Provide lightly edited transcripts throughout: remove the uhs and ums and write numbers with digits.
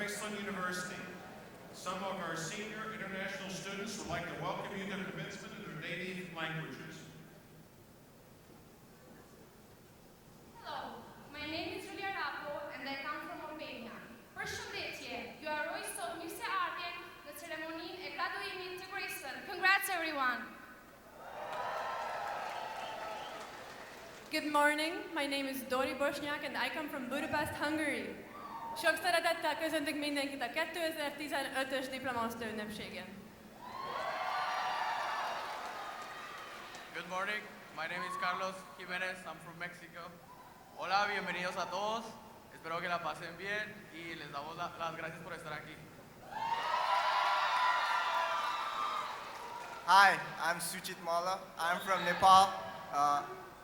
Graceland University. Some of our senior international students would like to welcome you to commencement in their native languages. Hello, my name is Julia Rapo and I come from Albania. Përshëndetje, ju aroj sot mirëse ardhjen në ceremoninë e graduimit të Graceland. Congrats everyone! Good morning, my name is Dori Bosniak and I come from Budapest, Hungary. Sok szeretettel köszöntök mindenkit a 2015-ös diplomasztő ünnepségen. Good morning, my name is Carlos Jiménez, I'm from Mexico. Hola, bienvenidos a todos, espero que la pasen bien y les damos las gracias por estar aquí. Hi, I'm Suchit Malla. I'm from Nepal.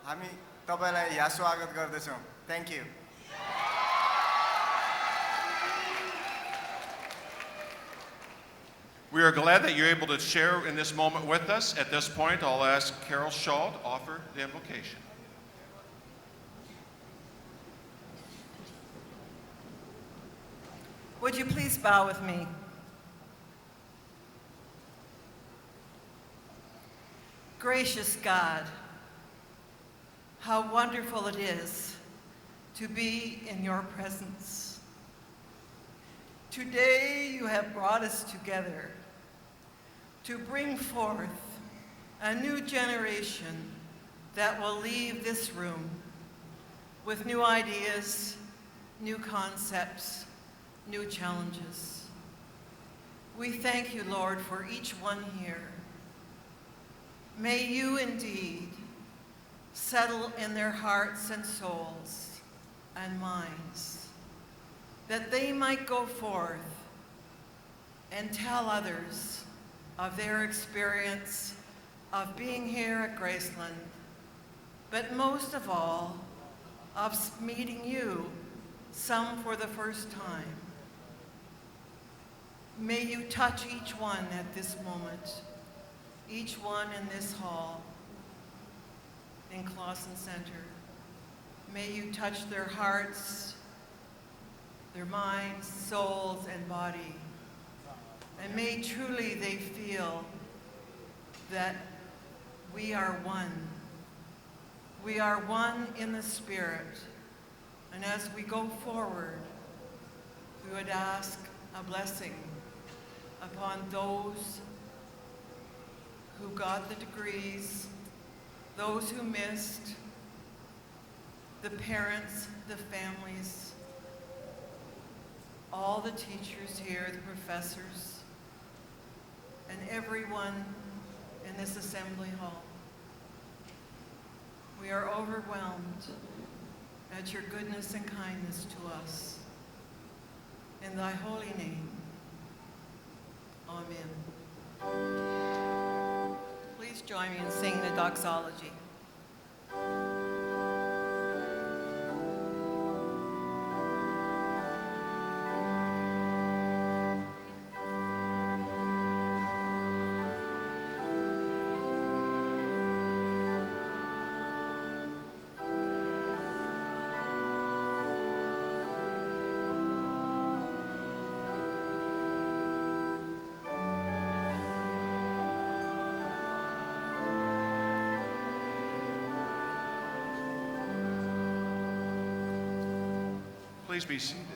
हामी तपाईलाई यहाँ स्वागत गर्दछौं. Thank you. We are glad that you're able to share in this moment with us. At this point, I'll ask Carol Shaw to offer the invocation. Would you please bow with me? Gracious God, how wonderful it is to be in your presence. Today you have brought us together to bring forth a new generation that will leave this room with new ideas, new concepts, new challenges. We thank you, Lord, for each one here. May you indeed settle in their hearts and souls and minds, that they might go forth and tell others of their experience of being here at Graceland, but most of all, of meeting you, some for the first time. May you touch each one at this moment, each one in this hall, in Clausen Center. May you touch their hearts, their minds, souls, and body. And may truly they feel that we are one. We are one in the Spirit. And as we go forward, we would ask a blessing upon those who got the degrees, those who missed, the parents, the families, all the teachers here, the professors, and everyone in this assembly hall. We are overwhelmed at your goodness and kindness to us. In thy holy name, amen. Please join me in singing the doxology. Please be seated.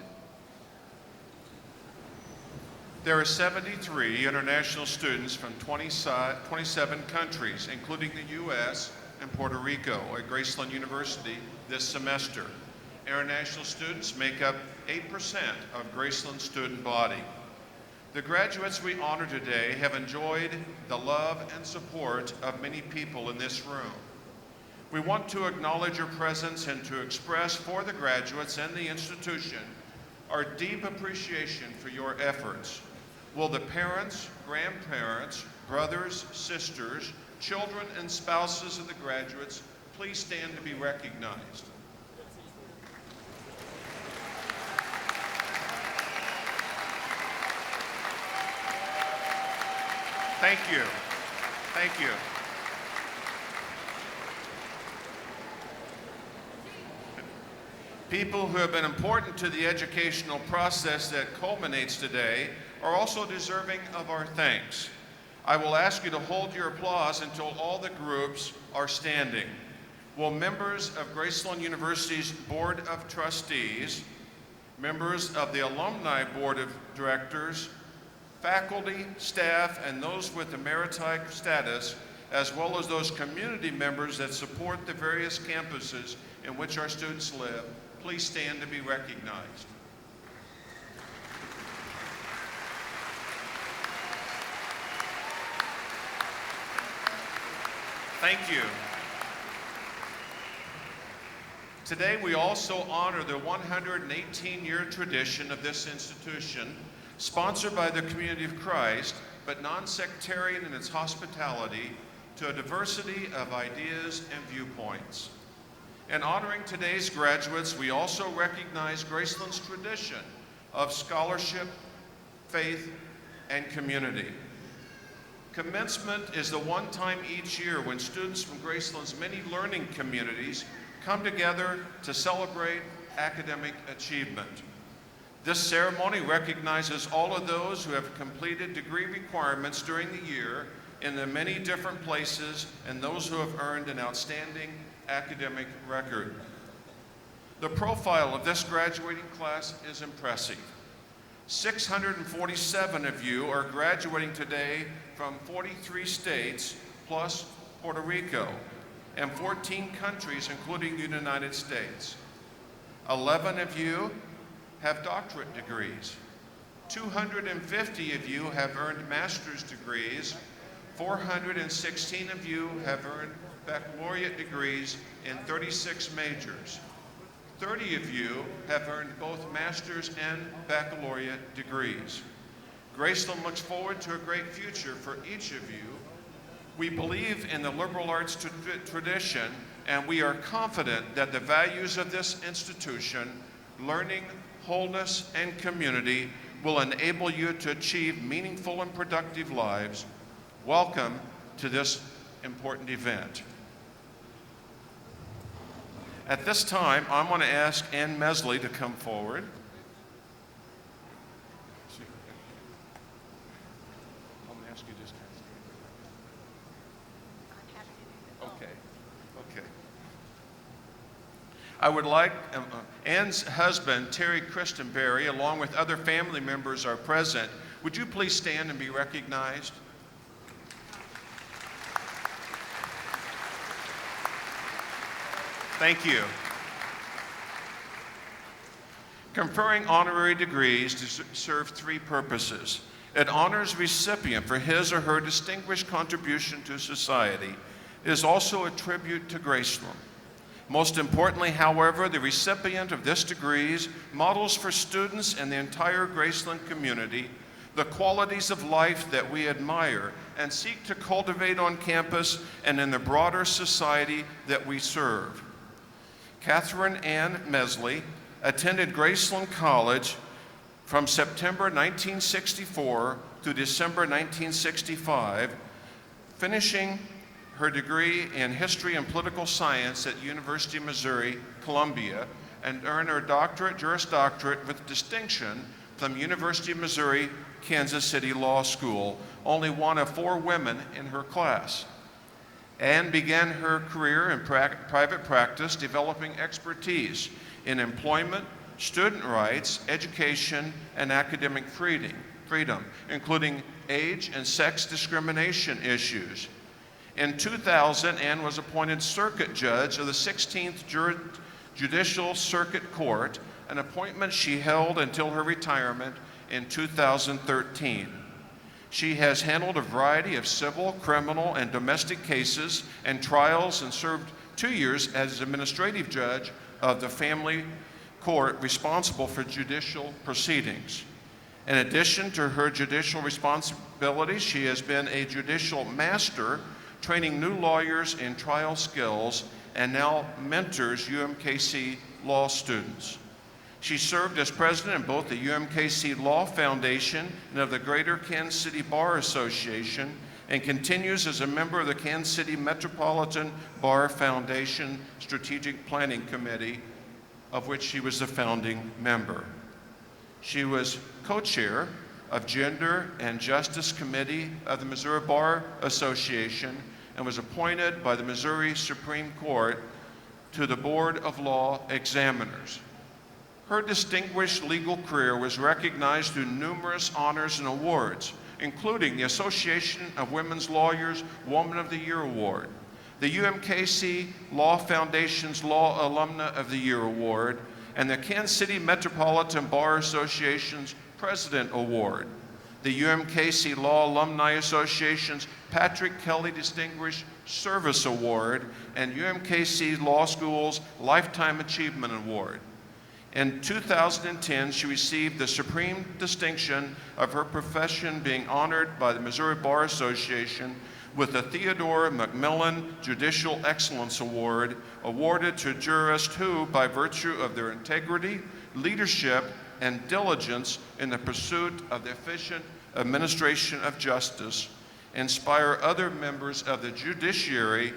There are 73 international students from 27 countries, including the U.S. and Puerto Rico, at Graceland University this semester. International students make up 8% of Graceland's student body. The graduates we honor today have enjoyed the love and support of many people in this room. We want to acknowledge your presence and to express for the graduates and the institution our deep appreciation for your efforts. Will the parents, grandparents, brothers, sisters, children, and spouses of the graduates please stand to be recognized? Thank you. Thank you. People who have been important to the educational process that culminates today are also deserving of our thanks. I will ask you to hold your applause until all the groups are standing. Will members of Graceland University's Board of Trustees, members of the Alumni Board of Directors, faculty, staff, and those with emeriti status, as well as those community members that support the various campuses in which our students live, please stand to be recognized. Thank you. Today we also honor the 118-year tradition of this institution, sponsored by the Community of Christ, but non-sectarian in its hospitality to a diversity of ideas and viewpoints. In honoring today's graduates, we also recognize Graceland's tradition of scholarship, faith, and community. Commencement is the one time each year when students from Graceland's many learning communities come together to celebrate academic achievement. This ceremony recognizes all of those who have completed degree requirements during the year in the many different places and those who have earned an outstanding academic record. The profile of this graduating class is impressive. 647 of you are graduating today from 43 states plus Puerto Rico and 14 countries including the United States. 11 of you have doctorate degrees. 250 of you have earned master's degrees. 416 of you have earned baccalaureate degrees in 36 majors. 30 of you have earned both master's and baccalaureate degrees. Graceland looks forward to a great future for each of you. We believe in the liberal arts tradition, and we are confident that the values of this institution, learning, wholeness, and community, will enable you to achieve meaningful and productive lives. Welcome to this important event. At this time, I'm going to ask Ann Mesley to come forward. I'm going to ask you just okay. I would like, Ann's husband, Terry Christenberry, along with other family members are present. Would you please stand and be recognized? Thank you. Conferring honorary degrees serve three purposes. It honors the recipient for his or her distinguished contribution to society. It is also a tribute to Graceland. Most importantly, however, the recipient of this degrees models for students and the entire Graceland community the qualities of life that we admire and seek to cultivate on campus and in the broader society that we serve. Catherine Ann Mesley attended Graceland College from September 1964 to December 1965, finishing her degree in history and political science at University of Missouri, Columbia, and earned her doctorate, Juris Doctorate with distinction from University of Missouri, Kansas City Law School, only one of 4 women in her class. Anne began her career in private practice, developing expertise in employment, student rights, education, and academic freedom, including age and sex discrimination issues. In 2000, Anne was appointed circuit judge of the 16th Judicial Circuit Court, an appointment she held until her retirement in 2013. She has handled a variety of civil, criminal, and domestic cases and trials and served 2 years as administrative judge of the family court responsible for judicial proceedings. In addition to her judicial responsibilities, she has been a judicial master, training new lawyers in trial skills, and now mentors UMKC law students. She served as president of both the UMKC Law Foundation and of the Greater Kansas City Bar Association, and continues as a member of the Kansas City Metropolitan Bar Foundation Strategic Planning Committee of which she was a founding member. She was co-chair of Gender and Justice Committee of the Missouri Bar Association and was appointed by the Missouri Supreme Court to the Board of Law Examiners. Her distinguished legal career was recognized through numerous honors and awards, including the Association of Women's Lawyers Woman of the Year Award, the UMKC Law Foundation's Law Alumna of the Year Award, and the Kansas City Metropolitan Bar Association's President Award, the UMKC Law Alumni Association's Patrick Kelly Distinguished Service Award, and UMKC Law School's Lifetime Achievement Award. In 2010, she received the supreme distinction of her profession, being honored by the Missouri Bar Association with the Theodore McMillan Judicial Excellence Award, awarded to jurists who, by virtue of their integrity, leadership, and diligence in the pursuit of the efficient administration of justice, inspire other members of the judiciary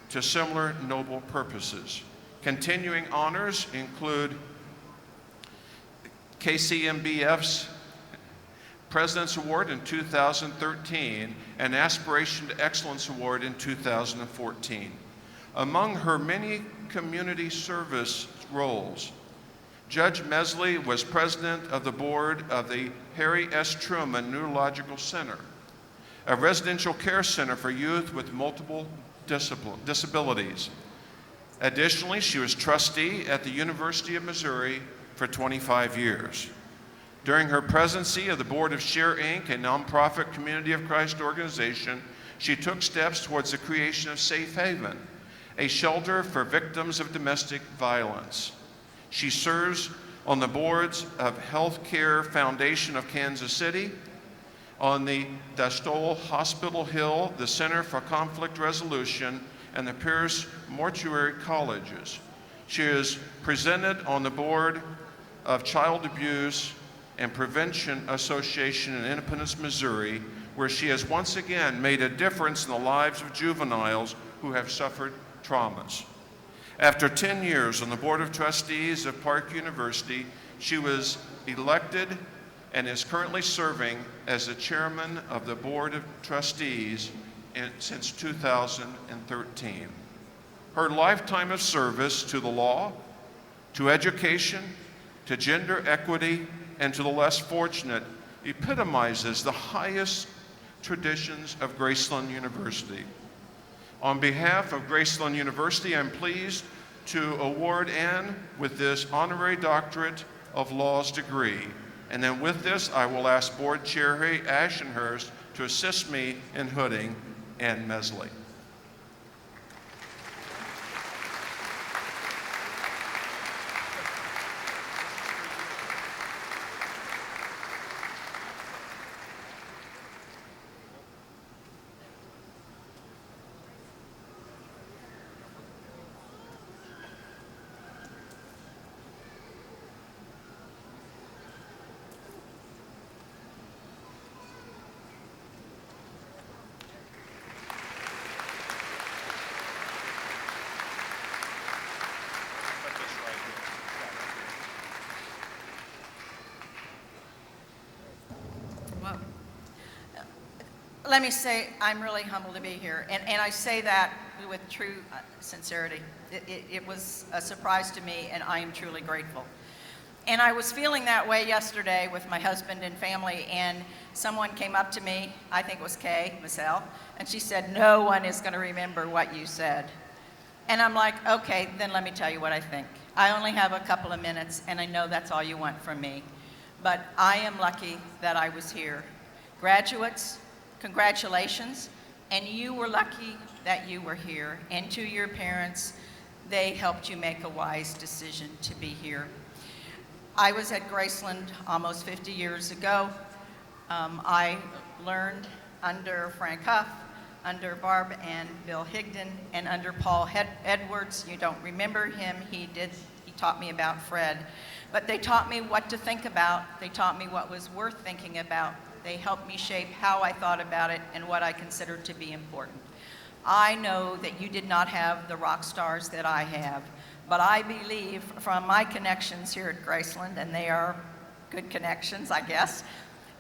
to similar noble purposes. Continuing honors include KCMBF's President's Award in 2013 and Aspiration to Excellence Award in 2014. Among her many community service roles, Judge Mesley was president of the board of the Harry S. Truman Neurological Center, a residential care center for youth with multiple disabilities. Additionally, she was trustee at the University of Missouri for 25 years. During her presidency of the board of Share Inc., a nonprofit Community of Christ organization, she took steps towards the creation of Safe Haven, a shelter for victims of domestic violence. She serves on the boards of Healthcare Foundation of Kansas City, on the Dastole Hospital Hill, the Center for Conflict Resolution, and the Pierce Mortuary Colleges. She is presented on the board of Child Abuse and Prevention Association in Independence, Missouri, where she has once again made a difference in the lives of juveniles who have suffered traumas. After 10 years on the Board of Trustees of Park University, she was elected and is currently serving as the chairman of the Board of Trustees since 2013. Her lifetime of service to the law, to education, to gender equity, and to the less fortunate epitomizes the highest traditions of Graceland University. On behalf of Graceland University, I'm pleased to award Ann with this honorary doctorate of laws degree. And then with this, I will ask Board Chair Harry Ashenhurst to assist me in hooding Ann Mesley. Let me say, I'm really humbled to be here, and I say that with true sincerity. It was a surprise to me, and I am truly grateful. And I was feeling that way yesterday with my husband and family, and someone came up to me, I think it was Kay, Michelle, and she said, "No one is going to remember what you said." And I'm like, okay, then let me tell you what I think. I only have a couple of minutes, and I know that's all you want from me. But I am lucky that I was here. Graduates, congratulations, and you were lucky that you were here. And to your parents, they helped you make a wise decision to be here. I was at Graceland almost 50 years ago. I learned under Frank Huff, under Barb and Bill Higdon, and under Paul Edwards. You don't remember him, he taught me about Fred. But they taught me what to think about, they taught me what was worth thinking about. They helped me shape how I thought about it and what I considered to be important. I know that you did not have the rock stars that I have, But I believe from my connections here at Graceland, and they are good connections, I guess,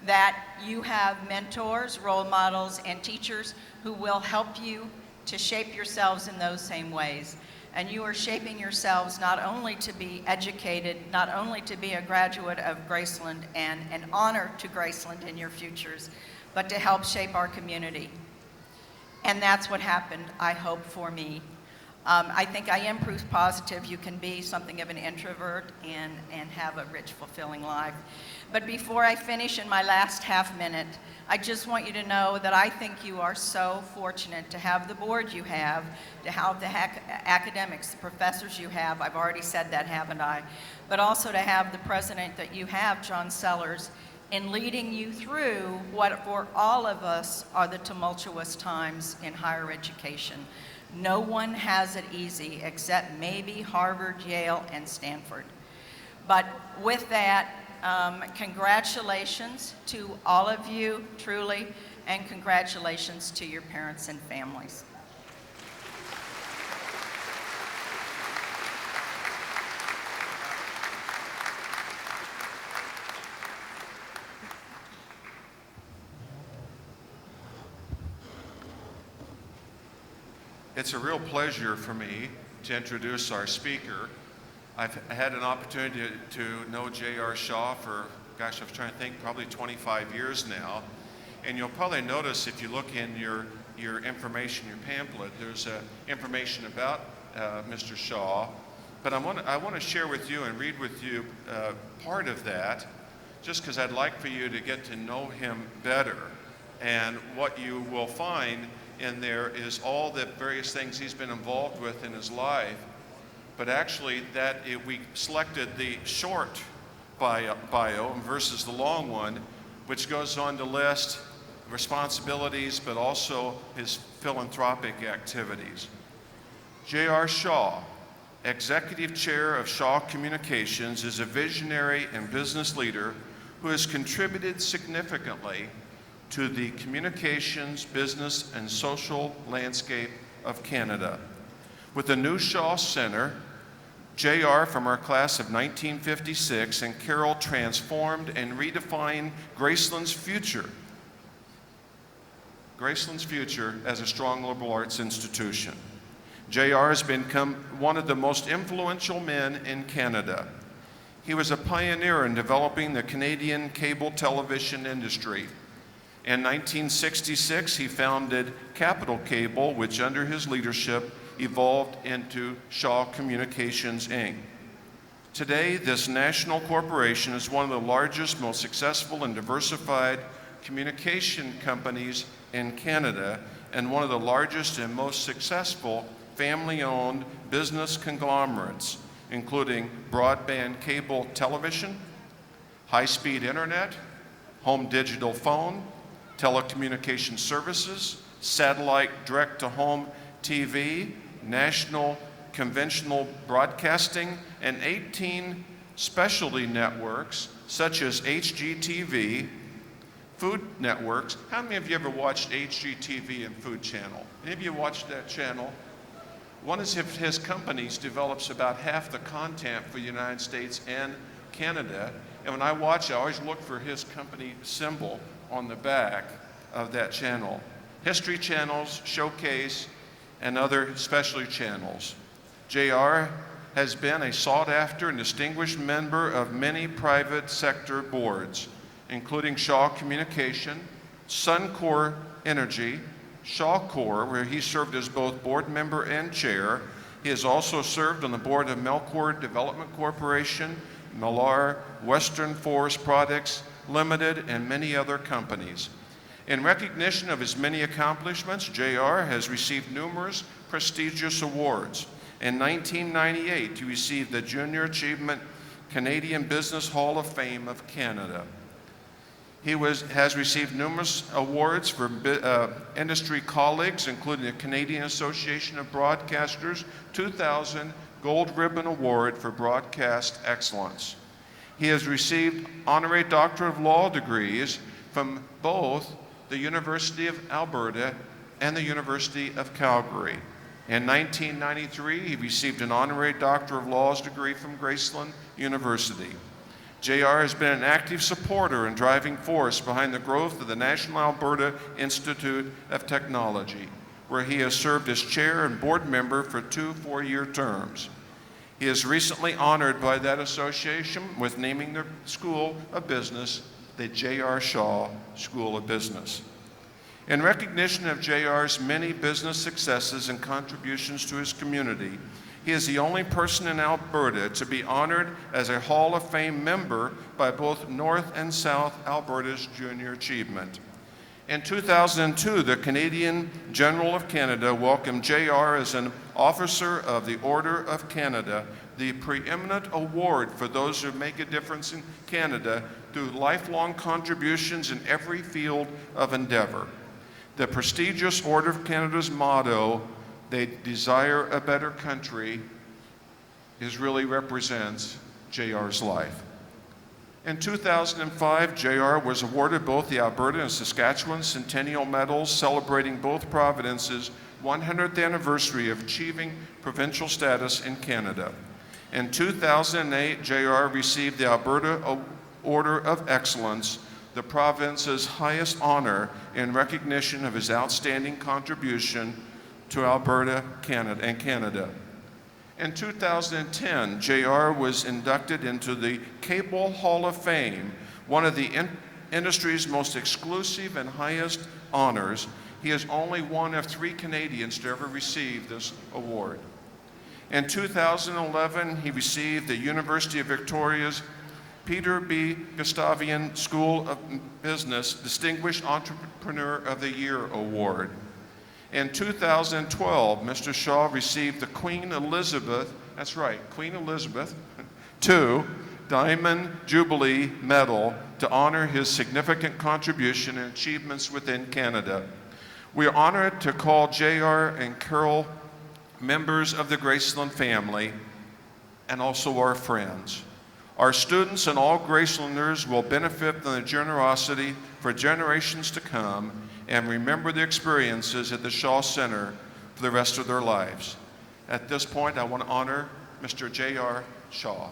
that you have mentors, role models, and teachers who will help you to shape yourselves in those same ways. And you are shaping yourselves not only to be educated, not only to be a graduate of Graceland and an honor to Graceland in your futures, but to help shape our community. And that's what happened, I hope, for me. I think I am proof positive you can be something of an introvert and have a rich, fulfilling life. But before I finish in my last half minute, I just want you to know that I think you are so fortunate to have the board you have, to have the academics, the professors you have. I've already said that, haven't I? But also to have the president that you have, John Sellers, in leading you through what for all of us are the tumultuous times in higher education. No one has it easy except maybe Harvard, Yale, and Stanford. But with that, congratulations to all of you, truly, and congratulations to your parents and families. It's a real pleasure for me to introduce our speaker. I've had an opportunity to know J.R. Shaw for, gosh, I was trying to think, probably 25 years now. And you'll probably notice if you look in your information, your pamphlet, there's information about Mr. Shaw. But I want to share with you and read with you part of that, just because I'd like for you to get to know him better. And what you will find in there is all the various things he's been involved with in his life. But actually, we selected the short bio versus the long one, which goes on to list responsibilities, but also his philanthropic activities. J.R. Shaw, Executive Chair of Shaw Communications, is a visionary and business leader who has contributed significantly to the communications, business, and social landscape of Canada. With the new Shaw Center, J.R. from our class of 1956 and Carol transformed and redefined Graceland's future as a strong liberal arts institution. J.R. has become one of the most influential men in Canada. He was a pioneer in developing the Canadian cable television industry. In 1966, he founded Capital Cable, which under his leadership evolved into Shaw Communications, Inc. Today, this national corporation is one of the largest, most successful and diversified communication companies in Canada, and one of the largest and most successful family-owned business conglomerates, including broadband cable television, high-speed internet, home digital phone, telecommunication services, satellite direct-to-home TV, national conventional broadcasting, and 18 specialty networks such as HGTV, Food Networks. How many of you ever watched HGTV and Food Channel? Any of you watched that channel? One of his companies develops about half the content for the United States and Canada. And when I watch, I always look for his company symbol on the back of that channel. History channels, Showcase, and other specialty channels. JR has been a sought-after and distinguished member of many private sector boards, including Shaw Communication, Suncor Energy, Shawcor, where he served as both board member and chair. He has also served on the board of Melcor Development Corporation, Millar, Western Forest Products Limited, and many other companies. In recognition of his many accomplishments, JR has received numerous prestigious awards. In 1998, he received the Junior Achievement Canadian Business Hall of Fame of Canada. He has received numerous awards for industry colleagues, including the Canadian Association of Broadcasters 2000 Gold Ribbon Award for Broadcast Excellence. He has received honorary Doctor of Law degrees from both the University of Alberta and the University of Calgary. In 1993, he received an honorary Doctor of Laws degree from Graceland University. JR has been an active supporter and driving force behind the growth of the National Alberta Institute of Technology, where he has served as chair and board member for 2 four-year terms. He is recently honored by that association with naming the School of Business the J.R. Shaw School of Business. In recognition of JR's many business successes and contributions to his community, he is the only person in Alberta to be honored as a Hall of Fame member by both North and South Alberta's Junior Achievement. In 2002, the Canadian General of Canada welcomed JR as an Officer of the Order of Canada, the preeminent award for those who make a difference in Canada through lifelong contributions in every field of endeavor. The prestigious Order of Canada's motto, "They desire a better country," really represents JR's life. In 2005, JR was awarded both the Alberta and Saskatchewan Centennial Medals, celebrating both provinces' 100th anniversary of achieving provincial status in Canada. In 2008, JR received the Alberta Order of Excellence, the province's highest honor in recognition of his outstanding contribution to Alberta, Canada. In 2010, JR was inducted into the Cable Hall of Fame, one of the industry's most exclusive and highest honors. He is only one of 3 Canadians to ever receive this award. In 2011, he received the University of Victoria's Peter B. Gustavian School of Business Distinguished Entrepreneur of the Year Award. In 2012, Mr. Shaw received the Queen Elizabeth, that's right, Queen Elizabeth II Diamond Jubilee Medal to honor his significant contribution and achievements within Canada. We are honored to call JR and Carol members of the Graceland family and also our friends. Our students and all Gracelanders will benefit from the generosity for generations to come and remember the experiences at the Shaw Center for the rest of their lives. At this point, I want to honor Mr. J.R. Shaw.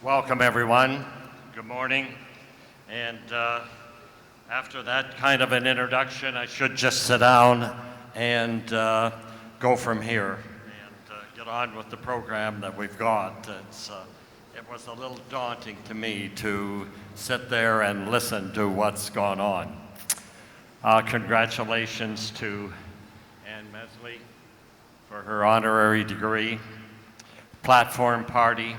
Welcome, everyone. Good morning. And after that kind of an introduction, I should just sit down and go from here and get on with the program that we've got. It was a little daunting to me to sit there and listen to what's gone on. Congratulations to Ann Mesley for her honorary degree, platform party,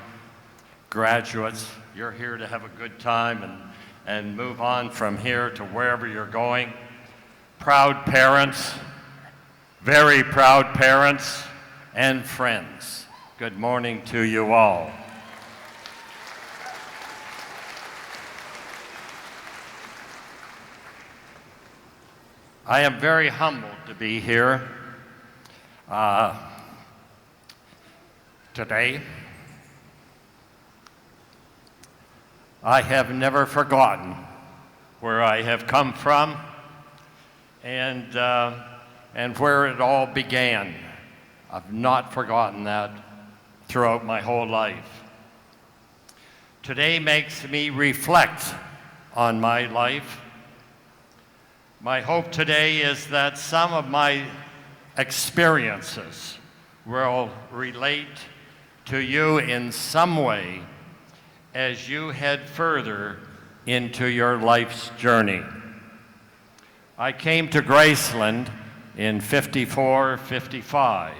graduates. You're here to have a good time and move on from here to wherever you're going. Proud parents, very proud parents, and friends. Good morning to you all. I am very humbled to be here today. I have never forgotten where I have come from and where it all began. I've not forgotten that throughout my whole life. Today makes me reflect on my life. My hope today is that some of my experiences will relate to you in some way as you head further into your life's journey. I came to Graceland in 54-55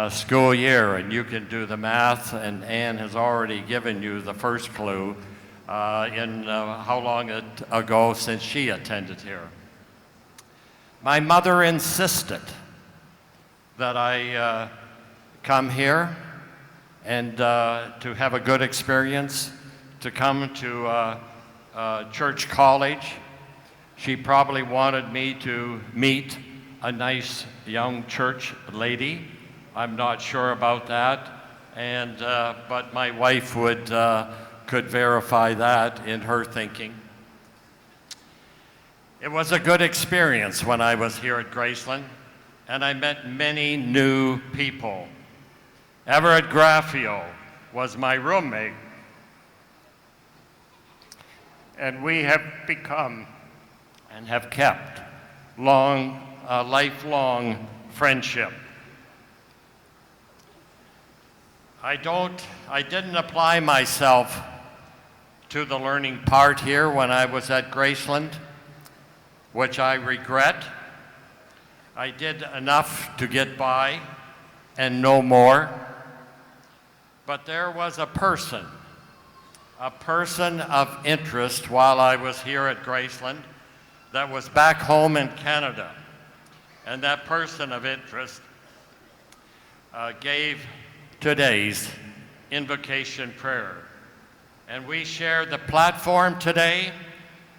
school year, and you can do the math, and Anne has already given you the first clue in how long ago since she attended here. My mother insisted that I come here and to have a good experience, to come to Church College. She probably wanted me to meet a nice young church lady. I'm not sure about that, and but my wife could verify that in her thinking. It was a good experience when I was here at Graceland, and I met many new people. Everett Graffio was my roommate, and we have become and have kept lifelong friendship. I didn't apply myself to the learning part here when I was at Graceland, which I regret. I did enough to get by and no more. But there was a person of interest while I was here at Graceland that was back home in Canada. And that person of interest gave today's invocation prayer. And we share the platform today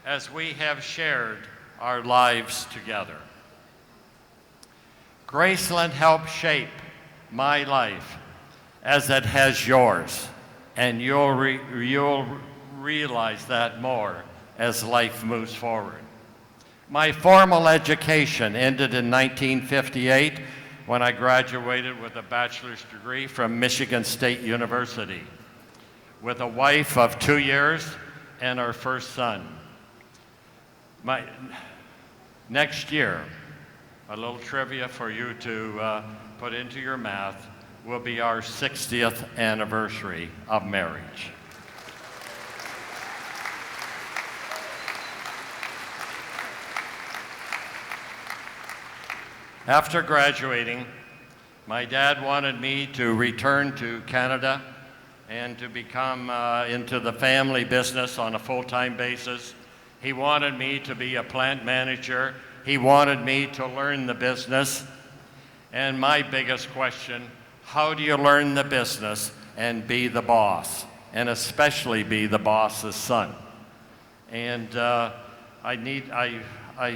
as we have shared our lives together. Graceland helped shape my life as it has yours, and you'll realize that more as life moves forward. My formal education ended in 1958 when I graduated with a bachelor's degree from Michigan State University with a wife of 2 years and our first son. Next year, a little trivia for you to put into your math, will be our 60th anniversary of marriage. After graduating, my dad wanted me to return to Canada and to become into the family business on a full-time basis. He wanted me to be a plant manager. He wanted me to learn the business. And my biggest question, how do you learn the business and be the boss, and especially be the boss's son? And I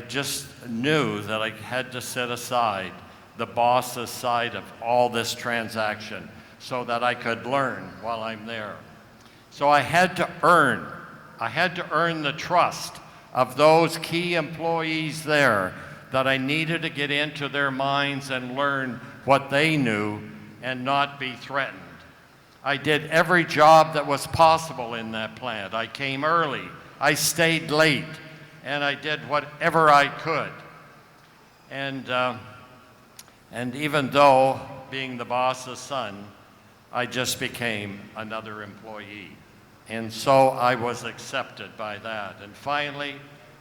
just knew that I had to set aside the boss's side of all this transaction so that I could learn while I'm there. So I had to earn the trust of those key employees there, that I needed to get into their minds and learn what they knew and not be threatened. I did every job that was possible in that plant. I came early, I stayed late, and I did whatever I could. And even though being the boss's son, I just became another employee. And so I was accepted by that. And finally,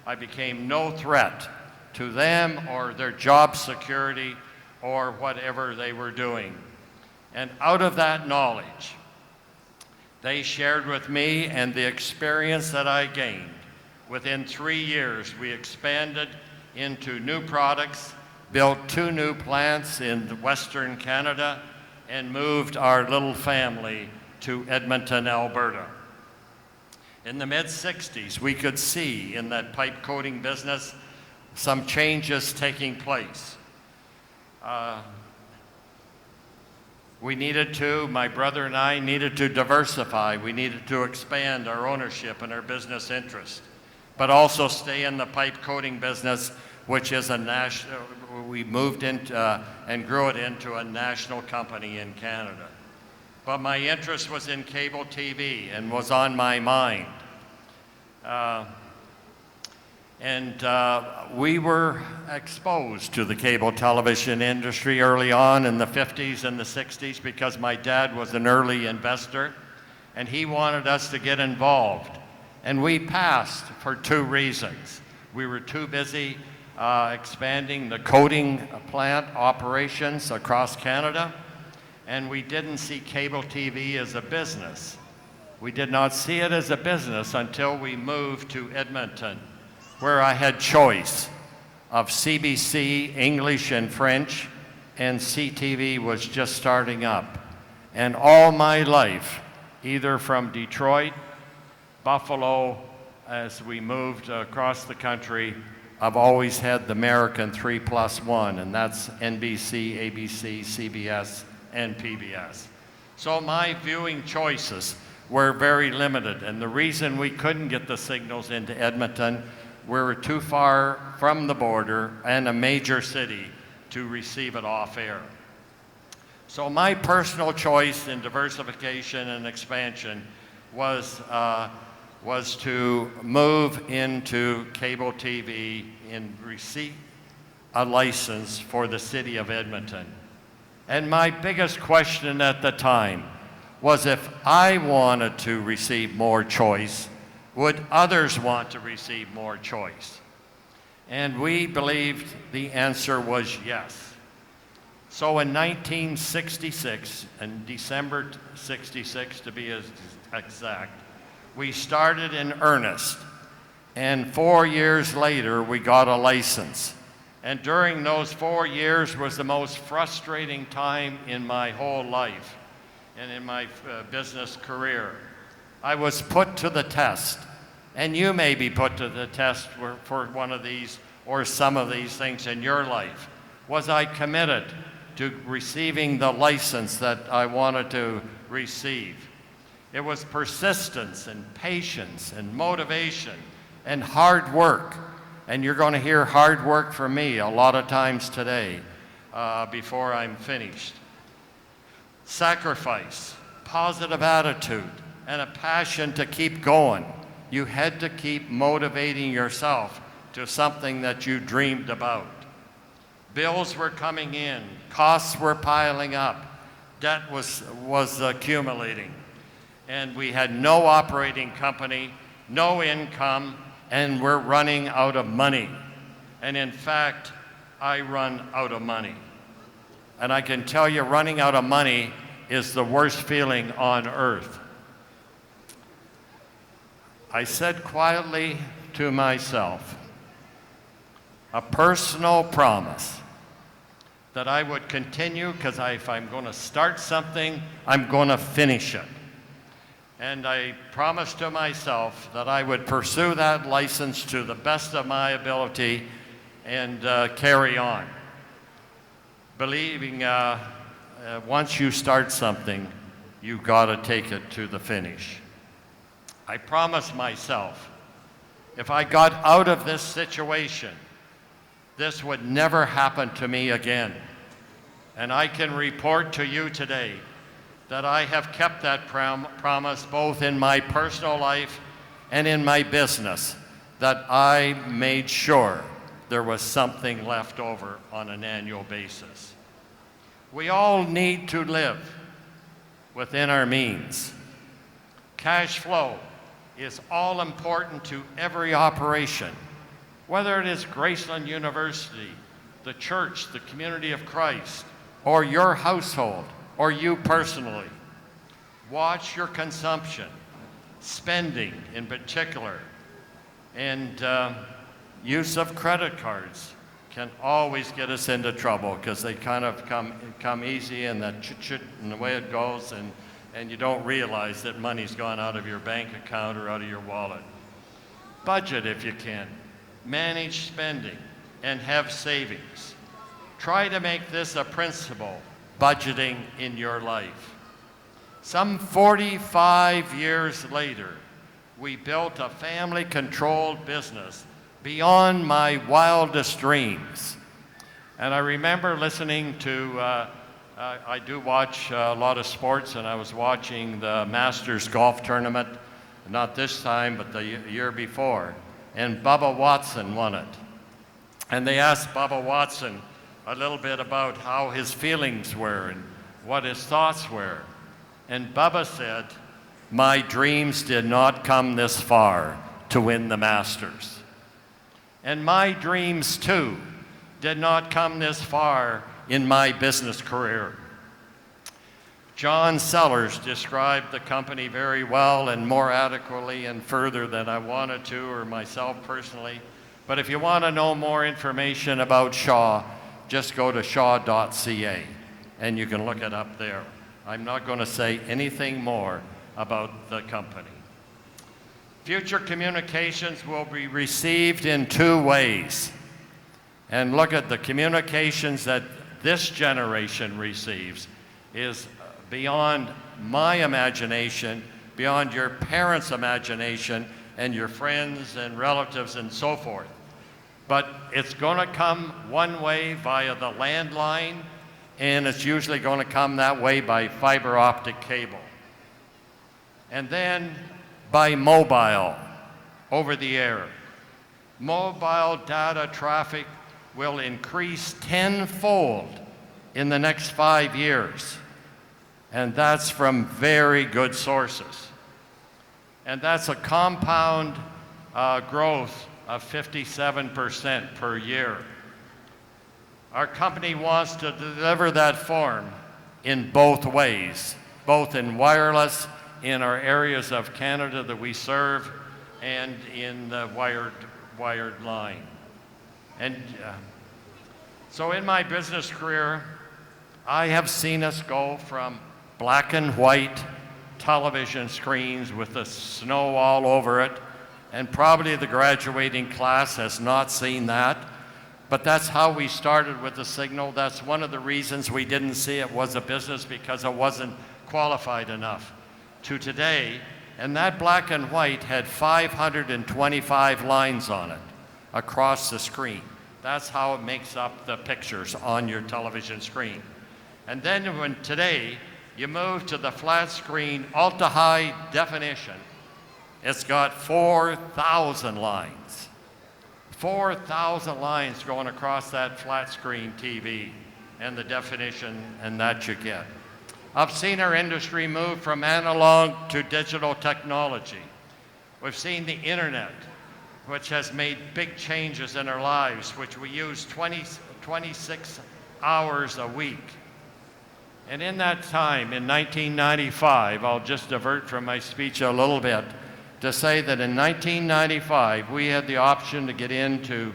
I became no threat to them or their job security or whatever they were doing. And out of that knowledge, they shared with me and the experience that I gained. Within 3 years, we expanded into new products, built 2 new plants in Western Canada, and moved our little family to Edmonton, Alberta. In the mid-60s, we could see in that pipe coating business some changes taking place. My brother and I needed to diversify. We needed to expand our ownership and our business interest, but also stay in the pipe coating business, which is a national, we moved into and grew it into a national company in Canada. But my interest was in cable TV and was on my mind. We were exposed to the cable television industry early on in the 50s and the 60s because my dad was an early investor and he wanted us to get involved. And we passed for 2 reasons. We were too busy expanding the coating plant operations across Canada, and we didn't see cable TV as a business. We did not see it as a business until we moved to Edmonton, where I had choice of CBC, English and French, and CTV was just starting up. And all my life, either from Detroit Buffalo, as we moved across the country, I've always had the American 3+1, and that's NBC, ABC, CBS, and PBS. So my viewing choices were very limited, and the reason we couldn't get the signals into Edmonton, we were too far from the border and a major city to receive it off air. So my personal choice in diversification and expansion was to move into cable TV and receive a license for the city of Edmonton. And my biggest question at the time was, if I wanted to receive more choice, would others want to receive more choice? And we believed the answer was yes. So in 1966, in December 66 to be exact, we started in earnest, and 4 years later we got a license. And during those 4 years was the most frustrating time in my whole life and in my business career. I was put to the test, and you may be put to the test for one of these or some of these things in your life. Was I committed to receiving the license that I wanted to receive? It was persistence and patience and motivation and hard work. And you're going to hear hard work from me a lot of times today before I'm finished. Sacrifice, positive attitude, and a passion to keep going. You had to keep motivating yourself to something that you dreamed about. Bills were coming in, costs were piling up, debt was accumulating. And we had no operating company, no income, and we're running out of money. And in fact, I run out of money. And I can tell you, running out of money is the worst feeling on earth. I said quietly to myself, a personal promise that I would continue, because if I'm going to start something, I'm going to finish it. And I promised to myself that I would pursue that license to the best of my ability and carry on. Believing once you start something, you've got to take it to the finish. I promised myself, if I got out of this situation, this would never happen to me again. And I can report to you today that I have kept that promise both in my personal life and in my business, that I made sure there was something left over on an annual basis. We all need to live within our means. Cash flow is all important to every operation, whether it is Graceland University, the church, the community of Christ, or your household, or you personally. Watch your consumption, spending in particular, and use of credit cards can always get us into trouble because they kind of come easy and that and the way it goes, and you don't realize that money's gone out of your bank account or out of your wallet. Budget if you can. Manage spending and have savings. Try to make this a principle, budgeting in your life. Some 45 years later, we built a family-controlled business beyond my wildest dreams. And I remember listening to, I do watch a lot of sports, and I was watching the Masters golf tournament, not this time, but the year before, and Bubba Watson won it. And they asked Bubba Watson a little bit about how his feelings were and what his thoughts were. And Bubba said, "My dreams did not come this far to win the Masters. And my dreams too did not come this far in my business career." John Sellers described the company very well and more adequately and further than I wanted to, or myself personally. But if you want to know more information about Shaw, just go to shaw.ca and you can look it up there. I'm not going to say anything more about the company. Future communications will be received in two ways. And look at the communications that this generation receives is beyond my imagination, beyond your parents' imagination, and your friends and relatives and so forth. But it's going to come one way via the landline, and it's usually going to come that way by fiber optic cable. And then by mobile, over the air. Mobile data traffic will increase tenfold in the next 5 years. And that's from very good sources. And that's a compound growth of 57% per year. Our company wants to deliver that form in both ways, both in wireless in our areas of Canada that we serve and in the wired line. And so in my business career, I have seen us go from black and white television screens with the snow all over it, and probably the graduating class has not seen that, but that's how we started with the signal. That's one of the reasons we didn't see it was a business, because it wasn't qualified enough. To today, and that black and white had 525 lines on it across the screen. That's how it makes up the pictures on your television screen. And then when today you move to the flat screen, ultra-high definition, it's got 4,000 lines. 4,000 lines going across that flat screen TV and the definition and that you get. I've seen our industry move from analog to digital technology. We've seen the internet, which has made big changes in our lives, which we use 26 hours a week. And in that time, in 1995, I'll just divert from my speech a little bit to say that in 1995, we had the option to get into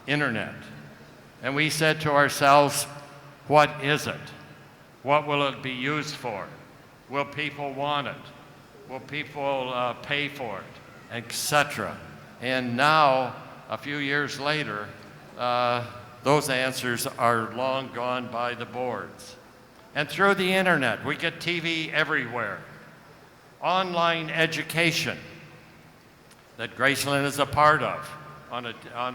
internet. And we said to ourselves, what is it? What will it be used for? Will people want it? Will people pay for it? Etc. And now, a few years later, those answers are long gone by the boards. And through the internet, we get TV everywhere. Online education that Graceland is a part of on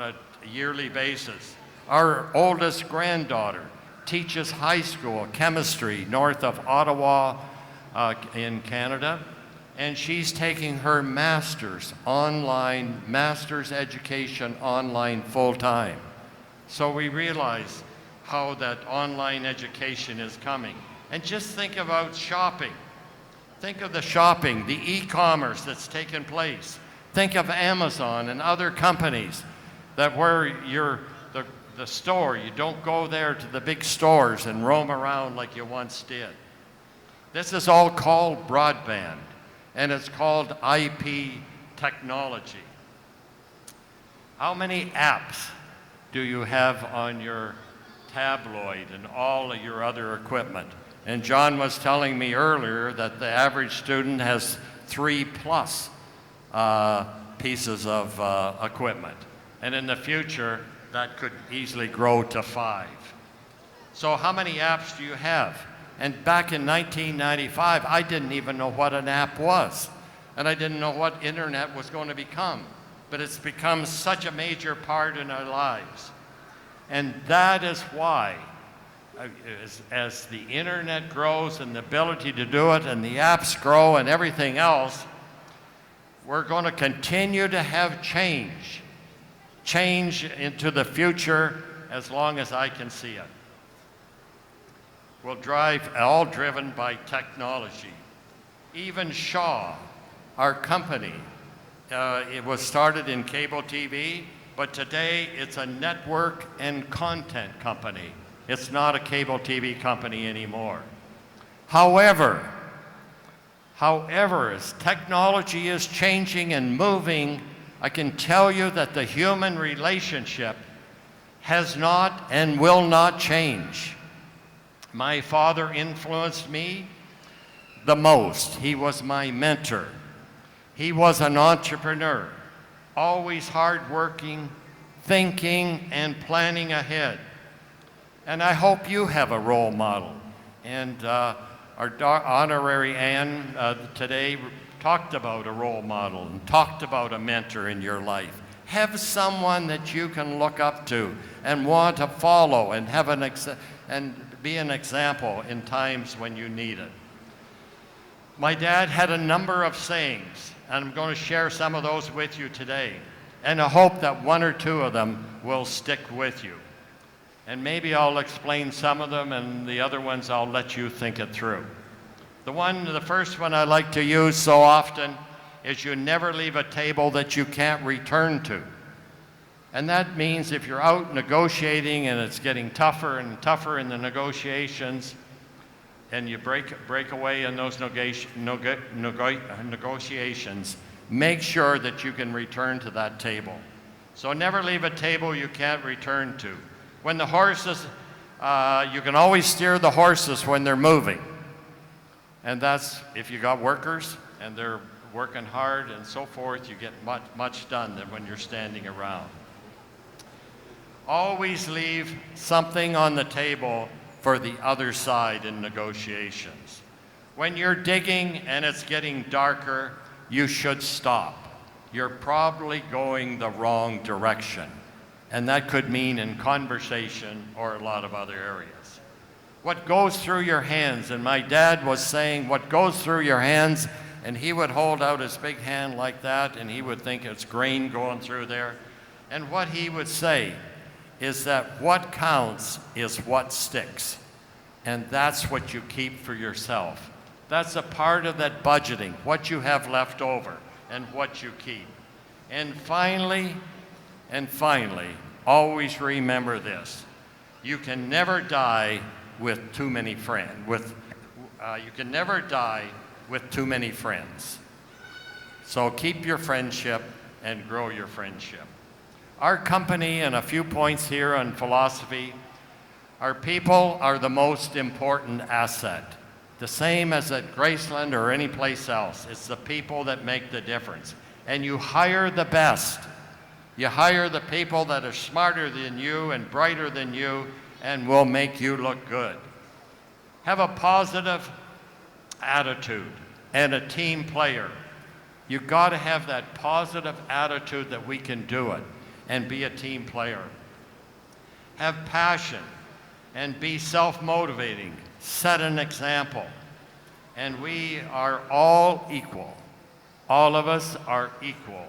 a yearly basis. Our oldest granddaughter teaches high school chemistry north of Ottawa in Canada, and she's taking her master's education online full-time. So we realize how that online education is coming. And just think about shopping. Think of the shopping, the e-commerce that's taken place. Think of Amazon and other companies that where the store, you don't go there to the big stores and roam around like you once did. This is all called broadband, and it's called IP technology. How many apps do you have on your tabloid and all of your other equipment? And John was telling me earlier that the average student has 3+ pieces of equipment. And in the future, that could easily grow to 5. So how many apps do you have? And back in 1995, I didn't even know what an app was. And I didn't know what internet was going to become. But it's become such a major part in our lives. And that is why, as the internet grows and the ability to do it and the apps grow and everything else, we're going to continue to have change into the future as long as I can see it. We'll drive, all driven by technology. Even Shaw, our company, it was started in cable TV, but today it's a network and content company. It's not a cable TV company anymore. However, as technology is changing and moving, I can tell you that the human relationship has not and will not change. My father influenced me the most. He was my mentor. He was an entrepreneur, always hardworking, thinking and planning ahead. And I hope you have a role model. And our honorary Ann today talked about a role model and talked about a mentor in your life. Have someone that you can look up to and want to follow and have and be an example in times when you need it. My dad had a number of sayings, and I'm going to share some of those with you today. And I hope that one or two of them will stick with you. And maybe I'll explain some of them, and the other ones I'll let you think it through. The first one I like to use so often is you never leave a table that you can't return to. And that means if you're out negotiating and it's getting tougher and tougher in the negotiations, and you break away in those negotiations, make sure that you can return to that table. So never leave a table you can't return to. When the horses, you can always steer the horses when they're moving. And that's, if you got workers and they're working hard and so forth, you get much done than when you're standing around. Always leave something on the table for the other side in negotiations. When you're digging and it's getting darker, you should stop. You're probably going the wrong direction. And that could mean in conversation or a lot of other areas. What goes through your hands, and my dad was saying, what goes through your hands, and he would hold out his big hand like that, and he would think it's grain going through there. And what he would say is that what counts is what sticks. And that's what you keep for yourself. That's a part of that budgeting, what you have left over and what you keep. And finally, always remember this. You can never die with too many friends. You can never die with too many friends. So keep your friendship and grow your friendship. Our company, and a few points here on philosophy, our people are the most important asset. The same as at Graceland or any place else. It's the people that make the difference. And you hire the best. You hire the people that are smarter than you and brighter than you and will make you look good. Have a positive attitude and a team player. You've got to have that positive attitude that we can do it and be a team player. Have passion and be self-motivating. Set an example. And we are all equal. All of us are equal.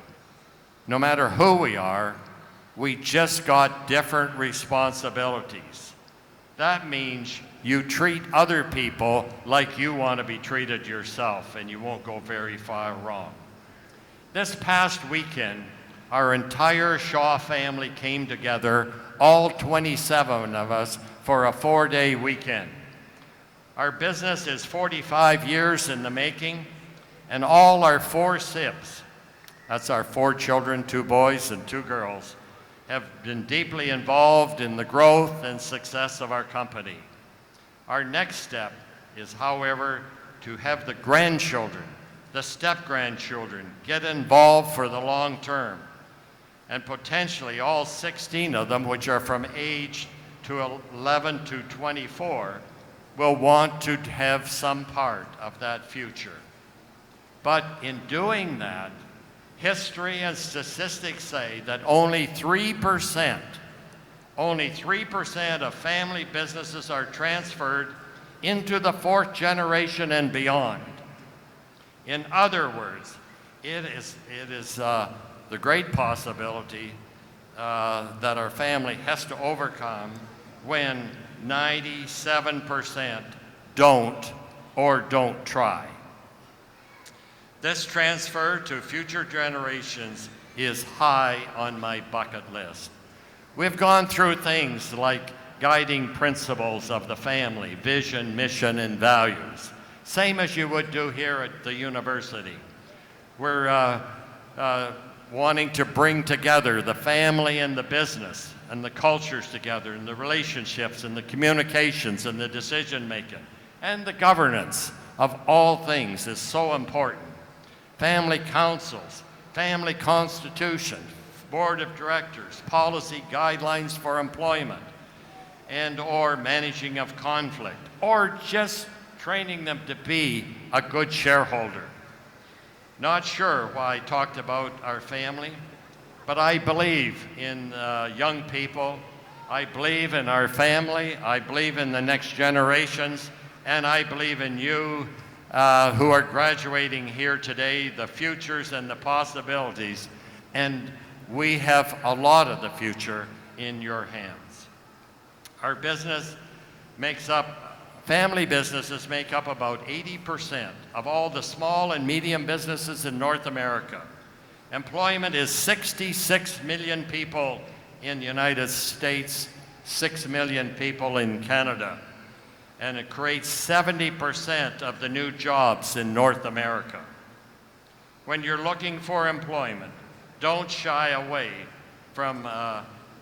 No matter who we are, we just got different responsibilities. That means you treat other people like you want to be treated yourself, and you won't go very far wrong. This past weekend, our entire Shaw family came together, all 27 of us, for a 4-day weekend. Our business is 45 years in the making, and all our 4 SIBs, that's our 4 children, 2 boys and 2 girls, have been deeply involved in the growth and success of our company. Our next step is, however, to have the grandchildren, the step-grandchildren, get involved for the long term. And potentially all 16 of them, which are from age to 11 to 24, will want to have some part of that future. But in doing that, history and statistics say that only 3% of family businesses are transferred into the 4th generation and beyond. In other words, it is the great possibility that our family has to overcome when 97% don't or don't try. This transfer to future generations is high on my bucket list. We've gone through things like guiding principles of the family, vision, mission, and values, same as you would do here at the university. We're wanting to bring together the family and the business and the cultures together and the relationships and the communications and the decision making and the governance of all things is so important. family councils, family constitution, board of directors, policy guidelines for employment, and or managing of conflict, or just training them to be a good shareholder. Not sure why I talked about our family, but I believe in young people. I believe in our family. I believe in the next generations, and I believe in you who are graduating here today, the futures and the possibilities. And we have a lot of the future in your hands. Our business makes up, family businesses make up about 80% of all the small and medium businesses in North America. Employment is 66 million people in the United States, 6 million people in Canada, and it creates 70% of the new jobs in North America. When you're looking for employment, don't shy away from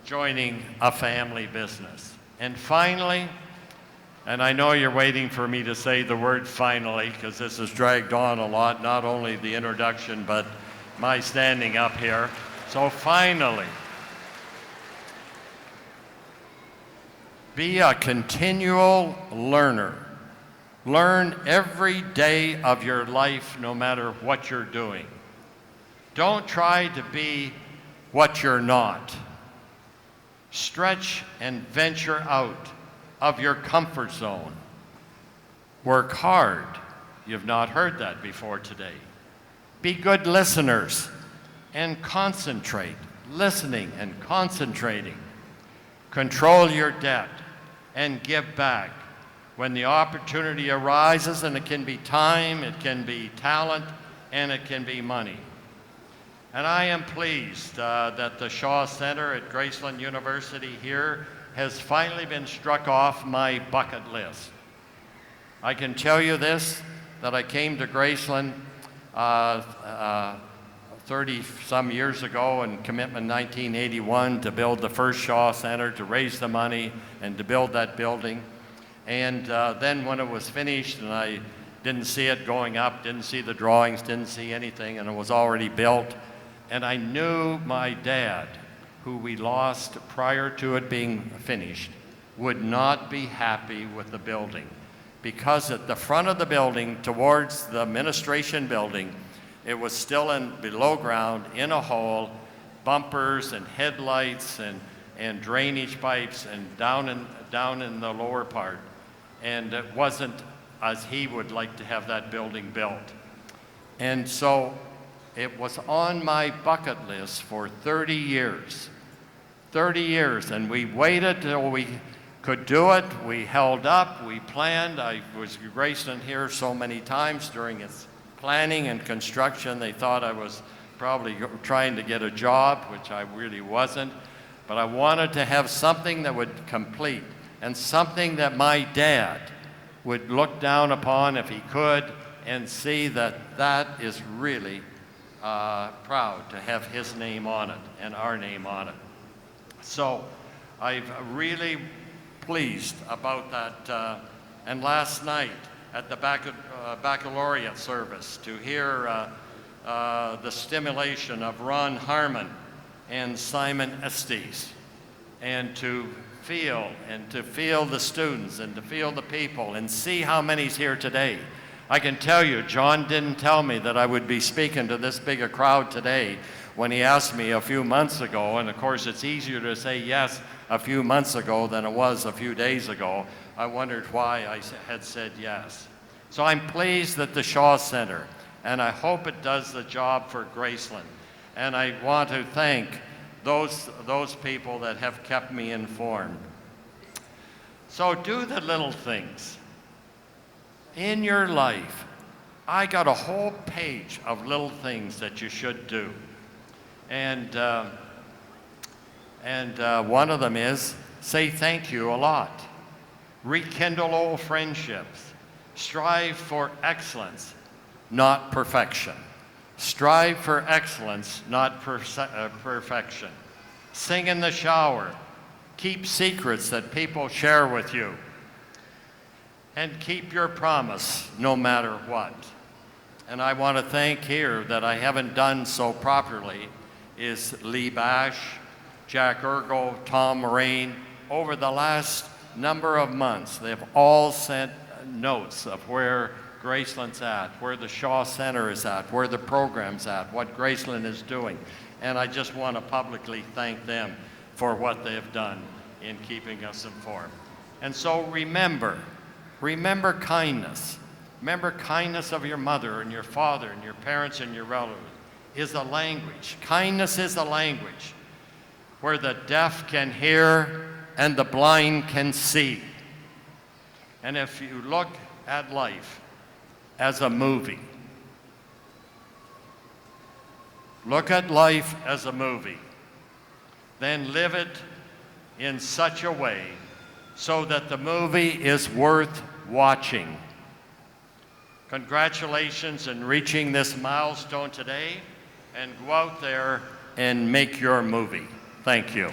joining a family business. And finally, and I know you're waiting for me to say the word finally, because this has dragged on a lot, not only the introduction, but my standing up here. So finally, be a continual learner. Learn every day of your life, no matter what you're doing. Don't try to be what you're not. Stretch and venture out of your comfort zone. Work hard. You've not heard that before today. Be good listeners and concentrate. Listening and concentrating. Control your debt and give back when the opportunity arises, and it can be time, it can be talent, and it can be money. And I am pleased that the Shaw Center at Graceland University here has finally been struck off my bucket list. I can tell you this, that I came to Graceland 30-some years ago in Commitment 1981 to build the first Shaw Center, to raise the money and to build that building. And then when it was finished and I didn't see it going up, didn't see the drawings, didn't see anything, and it was already built, and I knew my dad, who we lost prior to it being finished, would not be happy with the building, because at the front of the building towards the administration building, it was still below ground in a hole, bumpers and headlights and drainage pipes and down in the lower part. And it wasn't as he would like to have that building built. And so it was on my bucket list for 30 years. 30 years, and we waited till we could do it. We held up, we planned. I was Graceland here so many times during its planning and construction. They thought I was probably trying to get a job, which I really wasn't. But I wanted to have something that would complete, and something that my dad would look down upon if he could and see that that is really proud to have his name on it and our name on it. So I'm really pleased about that. And last night at the baccalaureate service, to hear the stimulation of Ron Harmon and Simon Estes, and to feel the students and to feel the people and see how many's here today. I can tell you, John didn't tell me that I would be speaking to this big a crowd today when he asked me a few months ago, and of course it's easier to say yes a few months ago than it was a few days ago. I wondered why I had said yes. So I'm pleased that the Shaw Center, and I hope it does the job for Graceland. And I want to thank those people that have kept me informed. So do the little things. In your life, I got a whole page of little things that you should do. And one of them is say thank you a lot. Rekindle old friendships. Strive for excellence, not perfection. Strive for excellence, not perfection. Sing in the shower. Keep secrets that people share with you. And keep your promise no matter what. and I want to thank here that I haven't done so properly, is Lee Bash, Jack Ergo, Tom Moraine. Over the last number of months, they've all sent notes of where Graceland's at, where the Shaw Center is at, where the program's at, what Graceland is doing. And I just want to publicly thank them for what they've done in keeping us informed. And so remember kindness. Remember kindness of your mother and your father and your parents and your relatives is a language. Kindness is a language where the deaf can hear and the blind can see. And if you look at life as a movie, look at life as a movie, then live it in such a way so that the movie is worth watching. Congratulations in reaching this milestone today, and go out there and make your movie. Thank you.